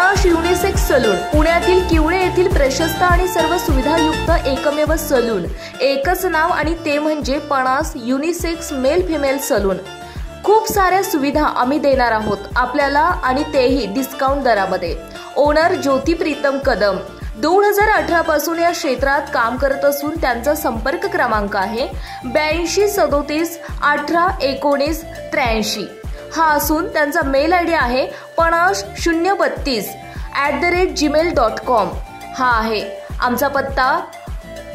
पणाश unisex salon पुण्यातील किवळे येथील प्रशस्त आणि सर्व सुविधायुक्त एकमेव सलून, एकच नाव आणि ते म्हणजे पणाश युनिसेक्स मेल फिमेल सलून। खूप साऱ्या सुविधा आम्ही देणार आहोत आपल्याला आणि तेही डिस्काउंट दरामध्ये। ओनर ज्योती प्रीतम कदम 2018 पासून या क्षेत्रात काम करत असून त्यांचा संपर्क क्रमांक आहे 82 37 18 19 83 हा असून त्यांचा मेल आयडी आहे panash032@gmail.com हा आहे। आमचा पत्ता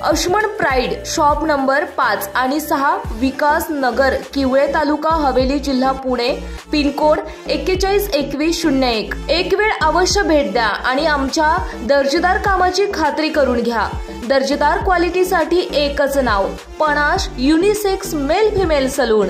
अश्मन प्राइड शॉप नंबर 5 आणि 6 विकास नगर किवळे तालुका हवेली जिल्हा पुणे पिनकोड 412101। एक वेळ अवश्य भेट द्या आणि आमच्या दर्जेदार कामाची खात्री करून घ्या। दर्जेदार क्वालिटीसाठी एकच नाव Panash unisex male female salon.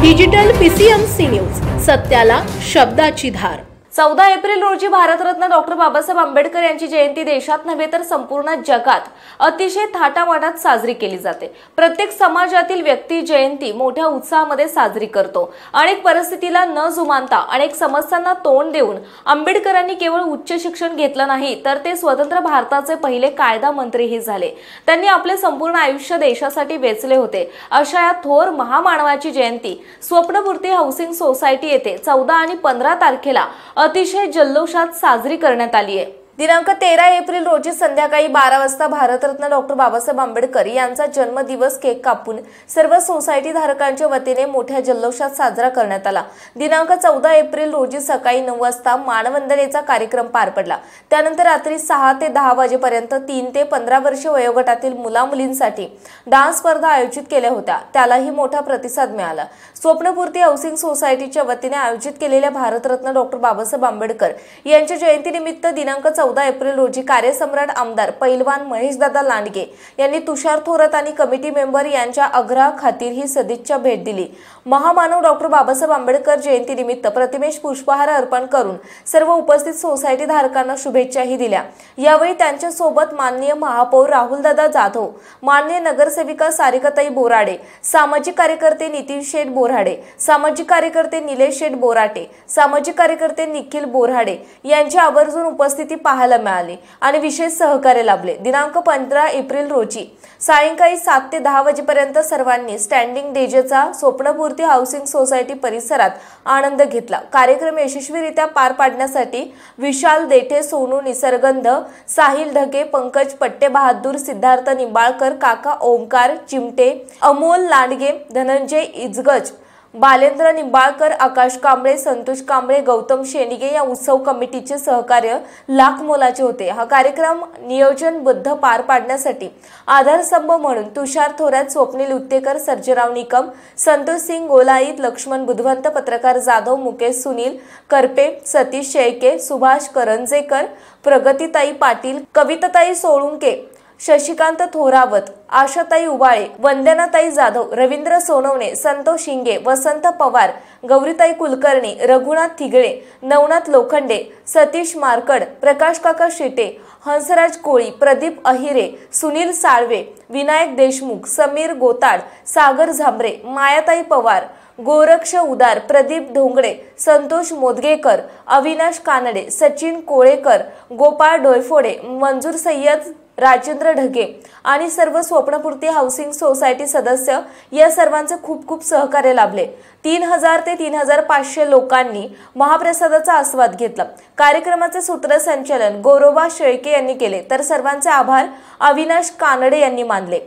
Digital PCMC news, सत्याला शब्दाची धार। 14 एप्रिल रोजी भारतरत्न डॉक्टर बाबासाहेब आंबेडकर यांची जयंती देशात नव्हे तर संपूर्ण जगात अतिशय थाटामाटात साजरी केली जाते। प्रत्येक समाजातील व्यक्ती जयंती मोठ्या उत्साहामध्ये साजरी करतो। अनेक परिस्थितीला न जुमानता अनेक समस्यांना तोंड देऊन आंबेडकरांनी केवळ उच्च शिक्षण घेतलं नाही तर ते स्वतंत्र भारताचे पहिले कायदा मंत्रीही झाले। त्यांनी आपले संपूर्ण आयुष्य देशासाठी वेचले होते। अशा या थोर महामानवाची जयंती स्वप्नपूर्ती हाऊसिंग सोसायटी येथे 14 आणि 15 तारखेला अतिशय जल्लोषात साजरी करण्यात आली आहे। दिनांक 13 एप्रिल रोजी संध्याकाळी 12 वाजता भारतरत्न डॉक्टर बाबासाहेब आंबेडकर यांचा जन्मदिवस केक कापून सर्व सोसायटी धारकांच्या वतीने मोठ्या जल्लोषात साजरा करण्यात आला। दिनांक 14 एप्रिल रोजी सकाळी 9 वाजता मानवंदनेचा कार्यक्रम पार पडला। त्यानंतर रात्री 6 ते 10 वाजेपर्यंत 3 ते 15 वर्ष वयोगटातील मुला-मुलींसाठी डान्स स्पर्धा आयोजित केल्या होत्या, त्यालाही मोठा प्रतिसाद मिळाला। स्वप्नपूर्ती हाऊसिंग सोसायटीच्या वतीने आयोजित केलेल्या भारतरत्न डॉक्टर बाबासाहेब आंबेडकर यांच्या जयंतीनिमित्त दिनांक 14 एप्रिल रोजी कार्यसम्राट आमदार पैलवान महेशदादा लांडगे यांनी तुषार थोरात आणि कमिटी मेंबर यांच्या आग्रहाखातीर ही सदिच्छा भेट दिली। महामानव डॉक्टर बाबासाहेब आंबेडकर जयंतीनिमित्त प्रतिमेस पुष्पहार अर्पण करून सर्व उपस्थित सोसायटी धारकांना शुभेच्छाही दिल्या। यावेळी त्यांच्या सोबत माननीय महापौर राहुलदादा जाधव, माननीय नगरसेविका सारिकाताई बोराडे, सामाजिक कार्यकर्ते नितीन शेठ बोराडे, सामाजिक कार्यकर्ते निलेश शेठ बोराटे, सामाजिक कार्यकर्ते निखिल बोराडे यांची आवर्जून उपस्थिती पाहायला मिळाली आणि विशेष सहकार्य लाभले। दिनांक 15 एप्रिल रोजी सायंकाळी 7 ते 10 वाजेपर्यंत सर्वांनी स्टँडिंग डीजेचा स्वप्नपूर्ती हाऊसिंग सोसायटी परिसरात आनंद घेतला। कार्यक्रम यशस्वीरित्या पार पाडण्यासाठी विशाल देठे, सोनू निसर्गंध, साहिल ढगे, पंकज पट्टे बहादूर, सिद्धार्थ निंबाळकर, काका ओमकार चिमटे, अमोल लांडगे, धनंजय इजगज, बालेंद्र निंबाळकर, आकाश कांबळे, संतोष कांबळे, गौतम शेनिगे या उत्सव कमिटीचे सहकार्य लाख मोलाचे होते। हा कार्यक्रम नियोजनबद्ध पार पाडण्यासाठी आधारस्तंभ म्हणून तुषार थोरात, स्वप्नील उत्तेकर, सर्जेराव निकम, संतोष सिंग गोलाईत, लक्ष्मण बुधवंत, पत्रकार जाधव, मुकेश सुनील करपे, सतीश शेळके, सुभाष करंजेकर, प्रगतीताई पाटील, कविताताई सोळुंके, शशिकांत थोरावत, आशाताई उबाळे, वंदनाताई जाधव, रवींद्र सोनवणे, संतोष शिंगे, वसंत पवार, गौरीताई कुलकर्णी, रघुनाथ थिगळे, नवनाथ लोखंडे, सतीश मारकड, प्रकाश काका शेटे, हंसराज कोळी, प्रदीप अहिरे, सुनील साळवे, विनायक देशमुख, समीर गोताड, सागर झांबरे, मायाताई पवार, गोरक्ष उदार, प्रदीप ढोंगडे, संतोष मोदगेकर, अविनाश कानडे, सचिन कोळेकर, गोपाळ डोयफोडे, मंजूर सय्यद, राजेंद्र ढगे आणि सर्व स्वप्नपूर्ती हाऊसिंग सोसायटी सदस्य या सर्वांचे खूप खूप सहकार्य लाभले। 3000 ते 3500 लोकांनी महाप्रसादाचा आस्वाद घेतला। कार्यक्रमाचे सूत्रसंचालन गौरवा शेळके यांनी केले तर सर्वांचे आभार अविनाश कानडे यांनी मानले।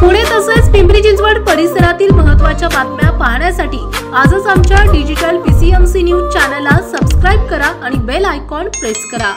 पुणे तसेच पिंपरी चिंचवड परिसरातील महत्त्वाच्या बातम्या पाहण्यासाठी आजच आमच्या डिजिटल PCMC न्यूज चॅनलला सबस्क्राइब करा आणि बेल आयकॉन प्रेस करा।